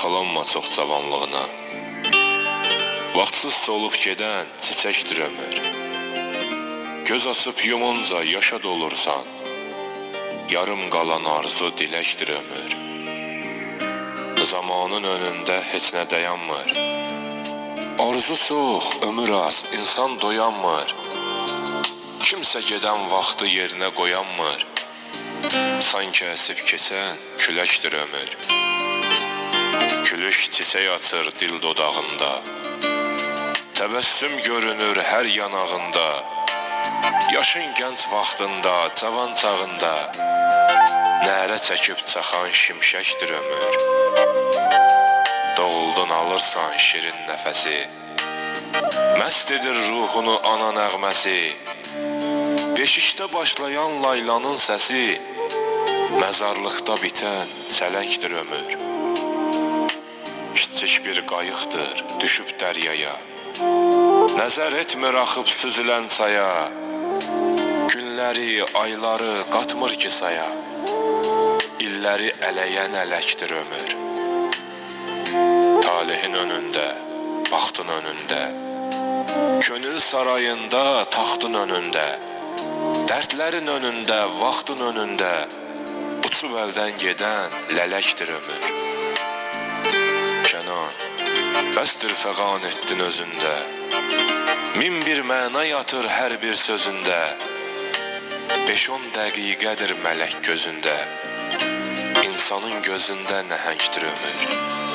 Arxalanma çox cavanlığına. Vaxtsız solub gedən çiçəkdir ömür. Göz açıb yumunca yaşa dolursan, yarım qalan arzu diləkdir ömür. Zamanın önündə heç nə dayanmır. Arzu çox, ömür az, insan doyanmır. Kimsə gedən vaxtı yerinə qoyanmır. Sanki əsib keçən küləkdir ömür. Külük çiçək açır dil dodağında. Təbəssüm görünür hər yanağında. Yaşın gənc vaxtında, cavan çağında nərə çəkib çaxan şimşəkdir ömür. Doğuldun alırsan şirin nəfəsi. Məst edir ruhunu ana nəğməsi. Beşikdə başlayan laylanın səsi. Məzarlıqda bitən çələngdir ömür. Kiçik bir qayıqdır düşüb dəryaya. Nəzər etmir axıb süzülən çaya. Günləri, ayları qatmır ki saya. İlləri ələyən ələkdir ömür. Talehin önündə, baxtın önündə, könül sarayında, taxtın önündə, dərdlərin önündə, vaxtın önündə, uçub əldən gedən lələkdir ömür. Kənan, bəsdir fəqan etdin özündə, min bir məna yatır hər bir sözündə, 5-10 dəqiqədir mələk gözündə, insanın gözündə nəhəngdir ömür.